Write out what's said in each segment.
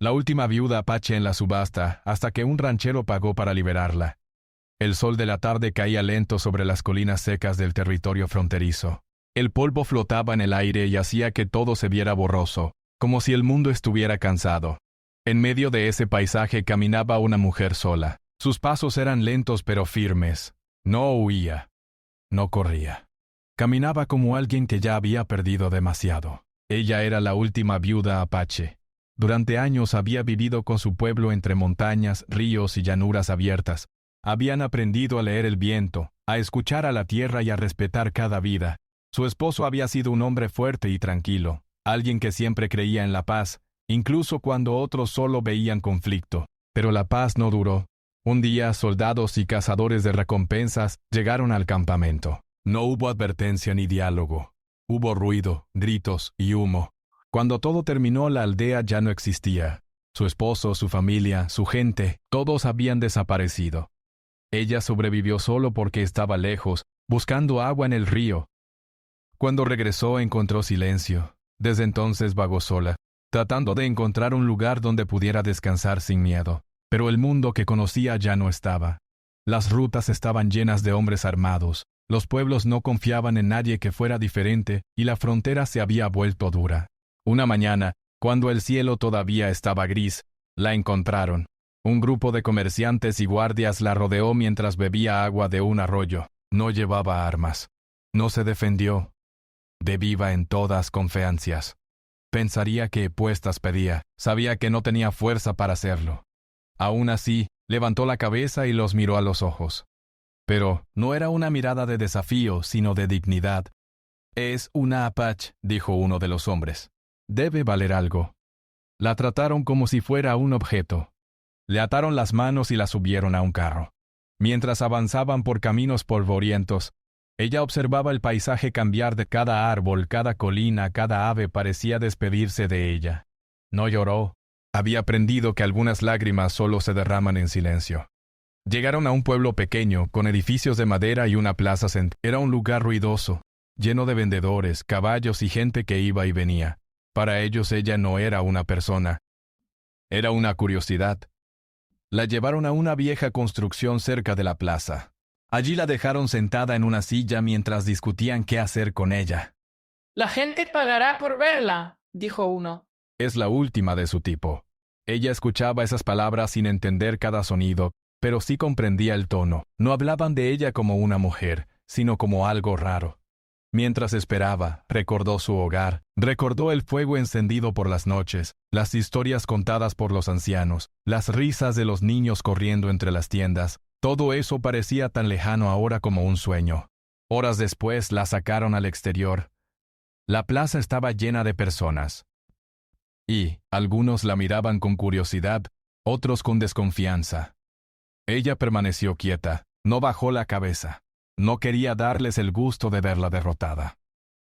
La última viuda apache en la subasta, hasta que un ranchero pagó para liberarla. El sol de la tarde caía lento sobre las colinas secas del territorio fronterizo. El polvo flotaba en el aire y hacía que todo se viera borroso, como si el mundo estuviera cansado. En medio de ese paisaje caminaba una mujer sola. Sus pasos eran lentos pero firmes. No huía. No corría. Caminaba como alguien que ya había perdido demasiado. Ella era la última viuda apache. Durante años había vivido con su pueblo entre montañas, ríos y llanuras abiertas. Habían aprendido a leer el viento, a escuchar a la tierra y a respetar cada vida. Su esposo había sido un hombre fuerte y tranquilo, alguien que siempre creía en la paz, incluso cuando otros solo veían conflicto. Pero la paz no duró. Un día, soldados y cazadores de recompensas llegaron al campamento. No hubo advertencia ni diálogo. Hubo ruido, gritos y humo. Cuando todo terminó, la aldea ya no existía. Su esposo, su familia, su gente, todos habían desaparecido. Ella sobrevivió solo porque estaba lejos, buscando agua en el río. Cuando regresó, encontró silencio. Desde entonces vagó sola, tratando de encontrar un lugar donde pudiera descansar sin miedo. Pero el mundo que conocía ya no estaba. Las rutas estaban llenas de hombres armados, los pueblos no confiaban en nadie que fuera diferente y la frontera se había vuelto dura. Una mañana, cuando el cielo todavía estaba gris, la encontraron. Un grupo de comerciantes y guardias la rodeó mientras bebía agua de un arroyo. No llevaba armas. No se defendió. De viva en todas confianzas. Pensaría que puestas pedía. Sabía que no tenía fuerza para hacerlo. Aún así, levantó la cabeza y los miró a los ojos. Pero no era una mirada de desafío, sino de dignidad. «Es una apache», dijo uno de los hombres. «Debe valer algo». La trataron como si fuera un objeto. Le ataron las manos y la subieron a un carro. Mientras avanzaban por caminos polvorientos, ella observaba el paisaje cambiar de cada árbol, cada colina, cada ave parecía despedirse de ella. No lloró. Había aprendido que algunas lágrimas solo se derraman en silencio. Llegaron a un pueblo pequeño, con edificios de madera y una plaza central. Era un lugar ruidoso, lleno de vendedores, caballos y gente que iba y venía. Para ellos ella no era una persona. Era una curiosidad. La llevaron a una vieja construcción cerca de la plaza. Allí la dejaron sentada en una silla mientras discutían qué hacer con ella. «La gente pagará por verla», dijo uno. Es la última de su tipo. Ella escuchaba esas palabras sin entender cada sonido, pero sí comprendía el tono. No hablaban de ella como una mujer, sino como algo raro. Mientras esperaba, recordó su hogar, recordó el fuego encendido por las noches, las historias contadas por los ancianos, las risas de los niños corriendo entre las tiendas. Todo eso parecía tan lejano ahora como un sueño. Horas después la sacaron al exterior. La plaza estaba llena de personas. Y algunos la miraban con curiosidad, otros con desconfianza. Ella permaneció quieta, no bajó la cabeza. No quería darles el gusto de verla derrotada.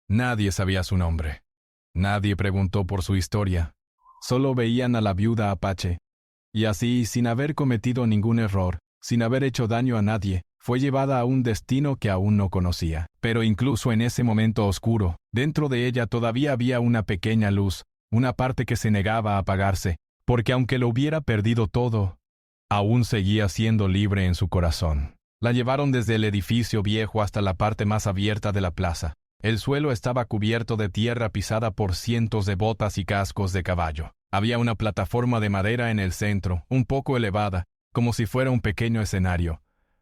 Nadie sabía su nombre. Nadie preguntó por su historia. Solo veían a la viuda apache. Y así, sin haber cometido ningún error, sin haber hecho daño a nadie, fue llevada a un destino que aún no conocía. Pero incluso en ese momento oscuro, dentro de ella todavía había una pequeña luz, una parte que se negaba a apagarse, porque aunque lo hubiera perdido todo, aún seguía siendo libre en su corazón. La llevaron desde el edificio viejo hasta la parte más abierta de la plaza. El suelo estaba cubierto de tierra pisada por cientos de botas y cascos de caballo. Había una plataforma de madera en el centro, un poco elevada, como si fuera un pequeño escenario.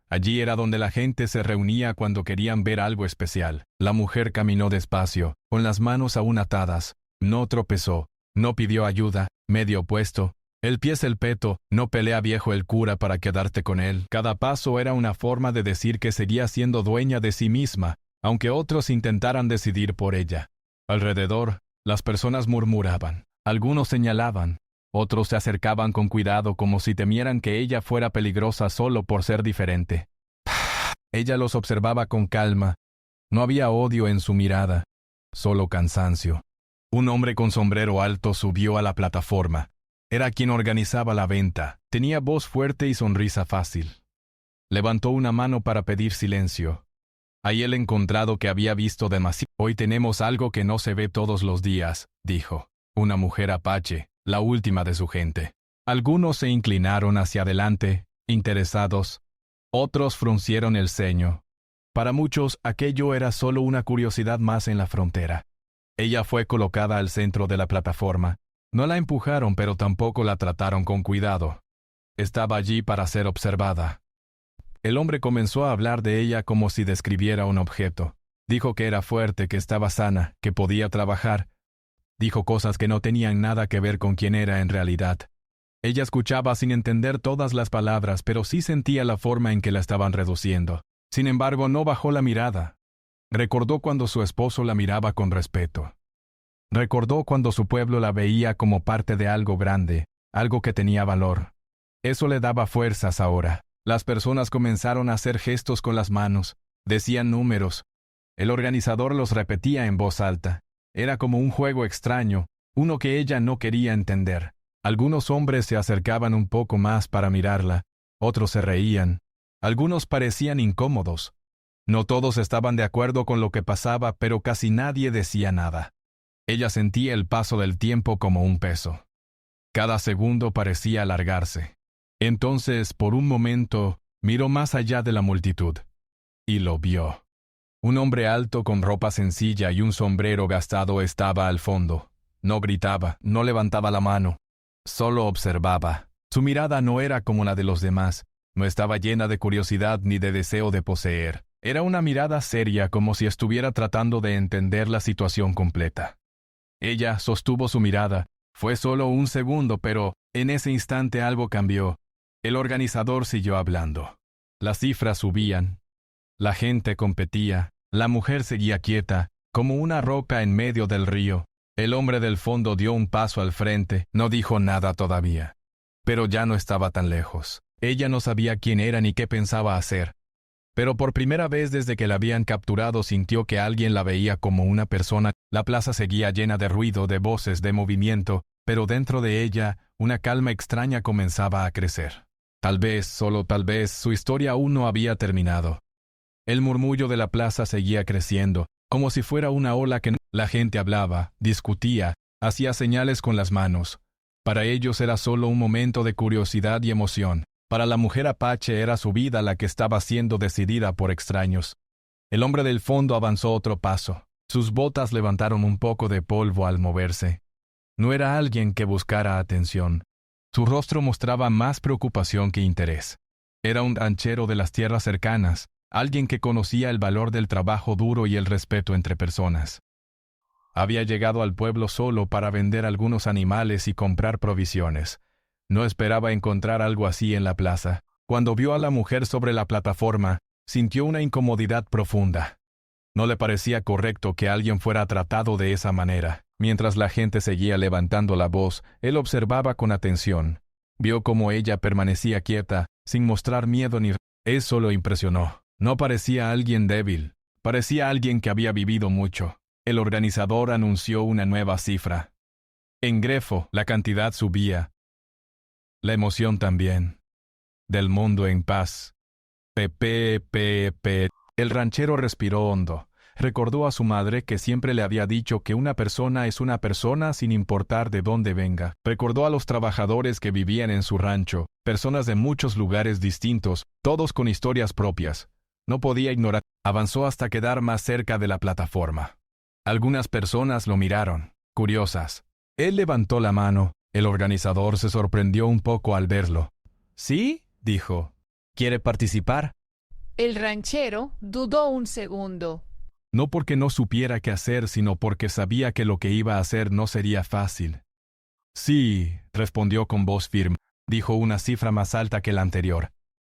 Allí era donde la gente se reunía cuando querían ver algo especial. La mujer caminó despacio, con las manos aún atadas. No tropezó, no pidió ayuda, medio puesto. El pie es el peto, no pelea viejo el cura para quedarte con él. Cada paso era una forma de decir que seguía siendo dueña de sí misma, aunque otros intentaran decidir por ella. Alrededor, las personas murmuraban. Algunos señalaban. Otros se acercaban con cuidado como si temieran que ella fuera peligrosa solo por ser diferente. Ella los observaba con calma. No había odio en su mirada, solo cansancio. Un hombre con sombrero alto subió a la plataforma. Era quien organizaba la venta. Tenía voz fuerte y sonrisa fácil. Levantó una mano para pedir silencio. Ahí él encontrado que había visto demasiado. Hoy tenemos algo que no se ve todos los días, dijo. Una mujer apache, la última de su gente. Algunos se inclinaron hacia adelante, interesados. Otros fruncieron el ceño. Para muchos, aquello era solo una curiosidad más en la frontera. Ella fue colocada al centro de la plataforma. No la empujaron, pero tampoco la trataron con cuidado. Estaba allí para ser observada. El hombre comenzó a hablar de ella como si describiera un objeto. Dijo que era fuerte, que estaba sana, que podía trabajar. Dijo cosas que no tenían nada que ver con quién era en realidad. Ella escuchaba sin entender todas las palabras, pero sí sentía la forma en que la estaban reduciendo. Sin embargo, no bajó la mirada. Recordó cuando su esposo la miraba con respeto. Recordó cuando su pueblo la veía como parte de algo grande, algo que tenía valor. Eso le daba fuerzas ahora. Las personas comenzaron a hacer gestos con las manos, decían números. El organizador los repetía en voz alta. Era como un juego extraño, uno que ella no quería entender. Algunos hombres se acercaban un poco más para mirarla, otros se reían. Algunos parecían incómodos. No todos estaban de acuerdo con lo que pasaba, pero casi nadie decía nada. Ella sentía el paso del tiempo como un peso. Cada segundo parecía alargarse. Entonces, por un momento, miró más allá de la multitud. Y lo vio. Un hombre alto con ropa sencilla y un sombrero gastado estaba al fondo. No gritaba, no levantaba la mano. Solo observaba. Su mirada no era como la de los demás. No estaba llena de curiosidad ni de deseo de poseer. Era una mirada seria, como si estuviera tratando de entender la situación completa. Ella sostuvo su mirada. Fue solo un segundo, pero en ese instante algo cambió. El organizador siguió hablando. Las cifras subían. La gente competía. La mujer seguía quieta, como una roca en medio del río. El hombre del fondo dio un paso al frente. No dijo nada todavía. Pero ya no estaba tan lejos. Ella no sabía quién era ni qué pensaba hacer. Pero por primera vez desde que la habían capturado sintió que alguien la veía como una persona. La plaza seguía llena de ruido, de voces, de movimiento, pero dentro de ella una calma extraña comenzaba a crecer. Tal vez, solo tal vez, su historia aún no había terminado. El murmullo de la plaza seguía creciendo, como si fuera una ola que la gente hablaba, discutía, hacía señales con las manos. Para ellos era solo un momento de curiosidad y emoción. Para la mujer apache era su vida la que estaba siendo decidida por extraños. El hombre del fondo avanzó otro paso. Sus botas levantaron un poco de polvo al moverse. No era alguien que buscara atención. Su rostro mostraba más preocupación que interés. Era un ranchero de las tierras cercanas, alguien que conocía el valor del trabajo duro y el respeto entre personas. Había llegado al pueblo solo para vender algunos animales y comprar provisiones. No esperaba encontrar algo así en la plaza. Cuando vio a la mujer sobre la plataforma, sintió una incomodidad profunda. No le parecía correcto que alguien fuera tratado de esa manera. Mientras la gente seguía levantando la voz, él observaba con atención. Vio cómo ella permanecía quieta, sin mostrar miedo ni... Eso lo impresionó. No parecía alguien débil. Parecía alguien que había vivido mucho. El organizador anunció una nueva cifra. En Grefo, la cantidad subía. La emoción también. Del mundo en paz. P. El ranchero respiró hondo. Recordó a su madre que siempre le había dicho que una persona es una persona sin importar de dónde venga. Recordó a los trabajadores que vivían en su rancho, personas de muchos lugares distintos, todos con historias propias. No podía ignorar. Avanzó hasta quedar más cerca de la plataforma. Algunas personas lo miraron, curiosas. Él levantó la mano. El organizador se sorprendió un poco al verlo. «¿Sí?», dijo. «¿Quiere participar?». El ranchero dudó un segundo. No porque no supiera qué hacer, sino porque sabía que lo que iba a hacer no sería fácil. «Sí», respondió con voz firme. Dijo una cifra más alta que la anterior.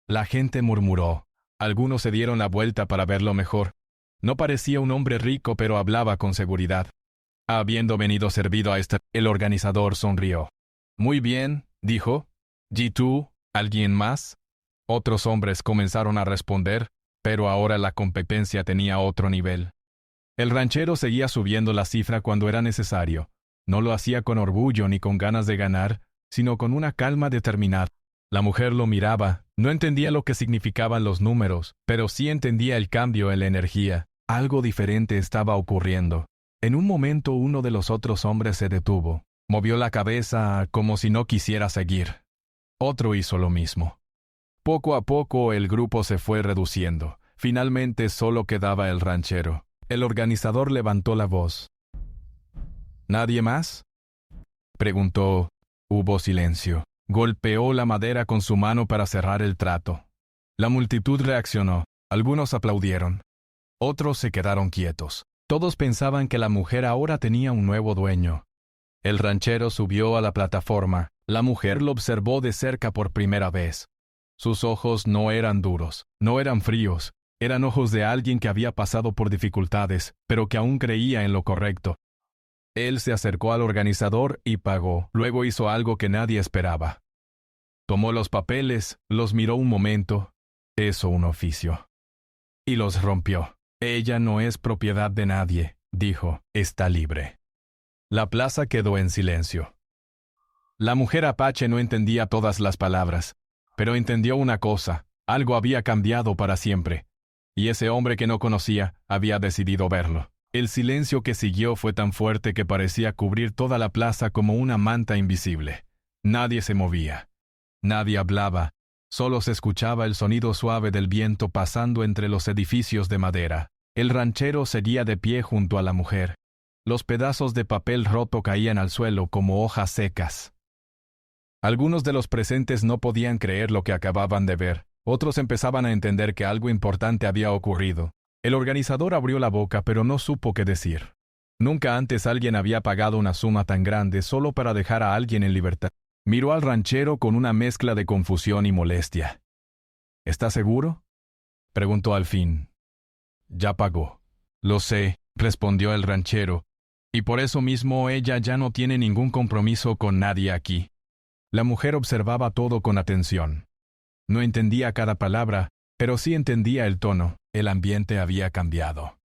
La gente murmuró. Algunos se dieron la vuelta para verlo mejor. No parecía un hombre rico, pero hablaba con seguridad. Habiendo venido servido a el organizador sonrió. «Muy bien», dijo. «¿Y tú? ¿Alguien más?». Otros hombres comenzaron a responder, pero ahora la competencia tenía otro nivel. El ranchero seguía subiendo la cifra cuando era necesario. No lo hacía con orgullo ni con ganas de ganar, sino con una calma determinada. La mujer lo miraba, no entendía lo que significaban los números, pero sí entendía el cambio en la energía. Algo diferente estaba ocurriendo. En un momento uno de los otros hombres se detuvo. Movió la cabeza como si no quisiera seguir. Otro hizo lo mismo. Poco a poco el grupo se fue reduciendo. Finalmente solo quedaba el ranchero. El organizador levantó la voz. ¿Nadie más?, preguntó. Hubo silencio. Golpeó la madera con su mano para cerrar el trato. La multitud reaccionó. Algunos aplaudieron. Otros se quedaron quietos. Todos pensaban que la mujer ahora tenía un nuevo dueño. El ranchero subió a la plataforma. La mujer lo observó de cerca por primera vez. Sus ojos no eran duros, no eran fríos. Eran ojos de alguien que había pasado por dificultades, pero que aún creía en lo correcto. Él se acercó al organizador y pagó. Luego hizo algo que nadie esperaba. Tomó los papeles, los miró un momento. Hizo un oficio. Y los rompió. Ella no es propiedad de nadie, dijo. Está libre. La plaza quedó en silencio. La mujer apache no entendía todas las palabras, pero entendió una cosa. Algo había cambiado para siempre. Y ese hombre que no conocía había decidido verlo. El silencio que siguió fue tan fuerte que parecía cubrir toda la plaza como una manta invisible. Nadie se movía. Nadie hablaba. Solo se escuchaba el sonido suave del viento pasando entre los edificios de madera. El ranchero seguía de pie junto a la mujer. Los pedazos de papel roto caían al suelo como hojas secas. Algunos de los presentes no podían creer lo que acababan de ver. Otros empezaban a entender que algo importante había ocurrido. El organizador abrió la boca, pero no supo qué decir. Nunca antes alguien había pagado una suma tan grande solo para dejar a alguien en libertad. Miró al ranchero con una mezcla de confusión y molestia. ¿Está seguro?, preguntó al fin. Ya pagó. Lo sé, respondió el ranchero, y por eso mismo ella ya no tiene ningún compromiso con nadie aquí. La mujer observaba todo con atención. No entendía cada palabra, pero sí entendía el tono. El ambiente había cambiado.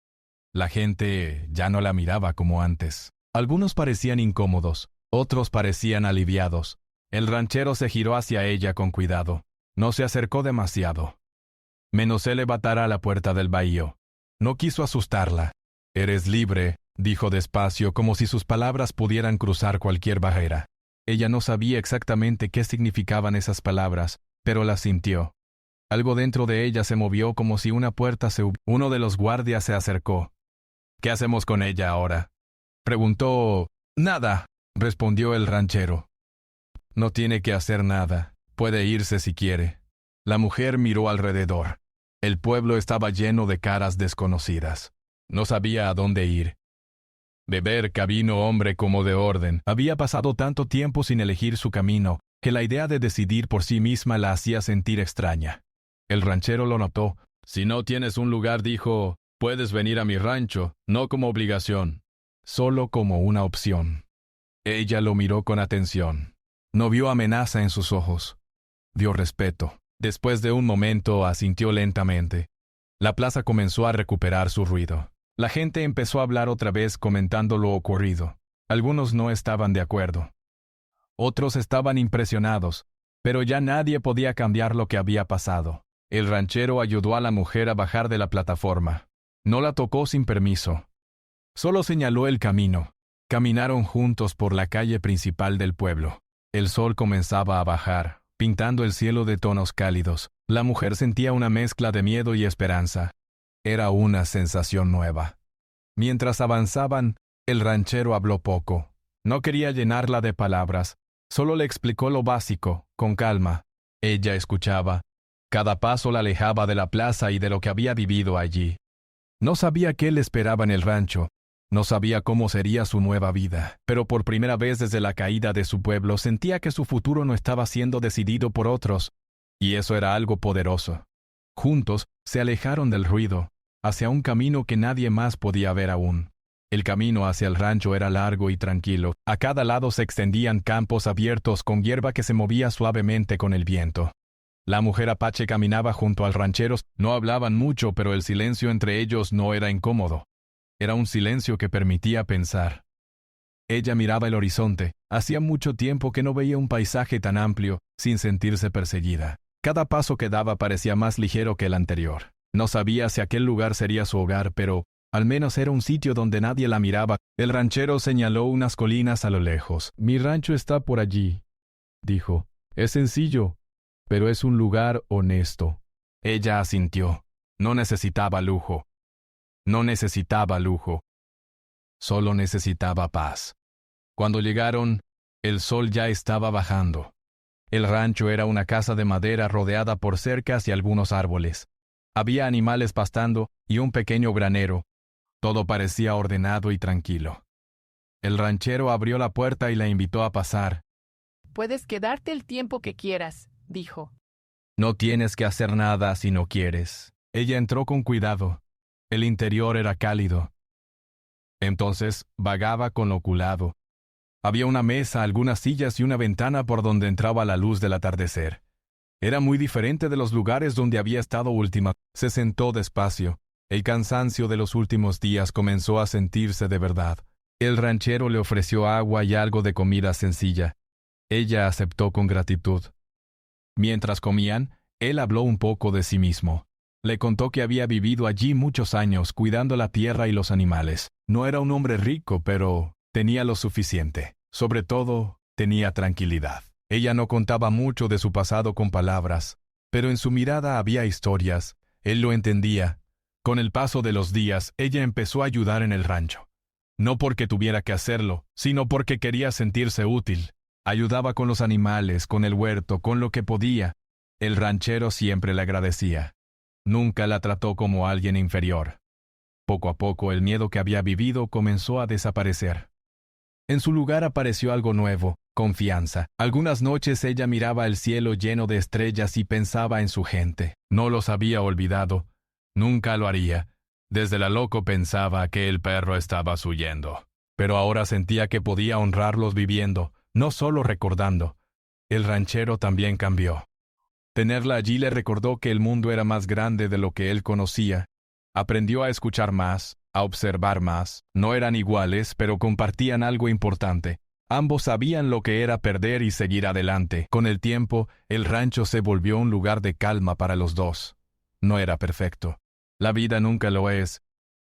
La gente ya no la miraba como antes. Algunos parecían incómodos, otros parecían aliviados. El ranchero se giró hacia ella con cuidado. No se acercó demasiado. Menos él levantará a la puerta del bahío. No quiso asustarla. «Eres libre», dijo despacio, como si sus palabras pudieran cruzar cualquier barrera. Ella no sabía exactamente qué significaban esas palabras, pero las sintió. Algo dentro de ella se movió como si una puerta se hubiera. Uno de los guardias se acercó. «¿Qué hacemos con ella ahora?», preguntó. «Nada», respondió el ranchero. «No tiene que hacer nada. Puede irse si quiere». La mujer miró alrededor. El pueblo estaba lleno de caras desconocidas. No sabía a dónde ir. Beber cabino hombre como de orden. Había pasado tanto tiempo sin elegir su camino, que la idea de decidir por sí misma la hacía sentir extraña. El ranchero lo notó. «Si no tienes un lugar», dijo, «puedes venir a mi rancho, no como obligación, solo como una opción». Ella lo miró con atención. No vio amenaza en sus ojos. Vio respeto. Después de un momento asintió lentamente. La plaza comenzó a recuperar su ruido. La gente empezó a hablar otra vez comentando lo ocurrido. Algunos no estaban de acuerdo. Otros estaban impresionados, pero ya nadie podía cambiar lo que había pasado. El ranchero ayudó a la mujer a bajar de la plataforma. No la tocó sin permiso. Solo señaló el camino. Caminaron juntos por la calle principal del pueblo. El sol comenzaba a bajar, pintando el cielo de tonos cálidos. La mujer sentía una mezcla de miedo y esperanza. Era una sensación nueva. Mientras avanzaban, el ranchero habló poco. No quería llenarla de palabras. Solo le explicó lo básico, con calma. Ella escuchaba. Cada paso la alejaba de la plaza y de lo que había vivido allí. No sabía qué le esperaba en el rancho. No sabía cómo sería su nueva vida, pero por primera vez desde la caída de su pueblo sentía que su futuro no estaba siendo decidido por otros, y eso era algo poderoso. Juntos se alejaron del ruido, hacia un camino que nadie más podía ver aún. El camino hacia el rancho era largo y tranquilo. A cada lado se extendían campos abiertos con hierba que se movía suavemente con el viento. La mujer apache caminaba junto al ranchero. No hablaban mucho, pero el silencio entre ellos no era incómodo. Era un silencio que permitía pensar. Ella miraba el horizonte. Hacía mucho tiempo que no veía un paisaje tan amplio, sin sentirse perseguida. Cada paso que daba parecía más ligero que el anterior. No sabía si aquel lugar sería su hogar, pero Al menos era un sitio donde nadie la miraba. El ranchero señaló unas colinas a lo lejos. Mi rancho está por allí, dijo. Es sencillo, pero es un lugar honesto. Ella asintió. No necesitaba lujo. No necesitaba lujo. Solo necesitaba paz. Cuando llegaron, el sol ya estaba bajando. El rancho era una casa de madera rodeada por cercas y algunos árboles. Había animales pastando y un pequeño granero. Todo parecía ordenado y tranquilo. El ranchero abrió la puerta y la invitó a pasar. Puedes quedarte el tiempo que quieras, dijo. No tienes que hacer nada si no quieres. Ella entró con cuidado. El interior era cálido. Entonces vagaba con oculado. Había una mesa, algunas sillas y una ventana por donde entraba la luz del atardecer. Era muy diferente de los lugares donde había estado última. Se sentó despacio. El cansancio de los últimos días comenzó a sentirse de verdad. El ranchero le ofreció agua y algo de comida sencilla. Ella aceptó con gratitud. Mientras comían, él habló un poco de sí mismo. Le contó que había vivido allí muchos años cuidando la tierra y los animales. No era un hombre rico, pero tenía lo suficiente. Sobre todo, tenía tranquilidad. Ella no contaba mucho de su pasado con palabras, pero en su mirada había historias. Él lo entendía. Con el paso de los días, ella empezó a ayudar en el rancho. No porque tuviera que hacerlo, sino porque quería sentirse útil. Ayudaba con los animales, con el huerto, con lo que podía. El ranchero siempre le agradecía. Nunca la trató como alguien inferior. Poco a poco el miedo que había vivido comenzó a desaparecer. En su lugar apareció algo nuevo, confianza. Algunas noches ella miraba el cielo lleno de estrellas y pensaba en su gente. No los había olvidado. Nunca lo haría. Desde la loco pensaba que el perro estaba huyendo. Pero ahora sentía que podía honrarlos viviendo, no solo recordando. El ranchero también cambió. Tenerla allí le recordó que el mundo era más grande de lo que él conocía. Aprendió a escuchar más, a observar más. No eran iguales, pero compartían algo importante. Ambos sabían lo que era perder y seguir adelante. Con el tiempo, el rancho se volvió un lugar de calma para los dos. No era perfecto. La vida nunca lo es.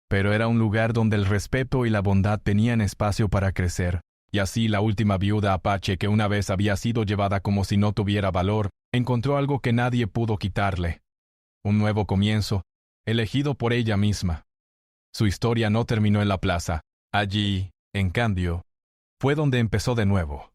Pero era un lugar donde el respeto y la bondad tenían espacio para crecer. Y así la última viuda apache, que una vez había sido llevada como si no tuviera valor, encontró algo que nadie pudo quitarle. Un nuevo comienzo, elegido por ella misma. Su historia no terminó en la plaza. Allí, en cambio, fue donde empezó de nuevo.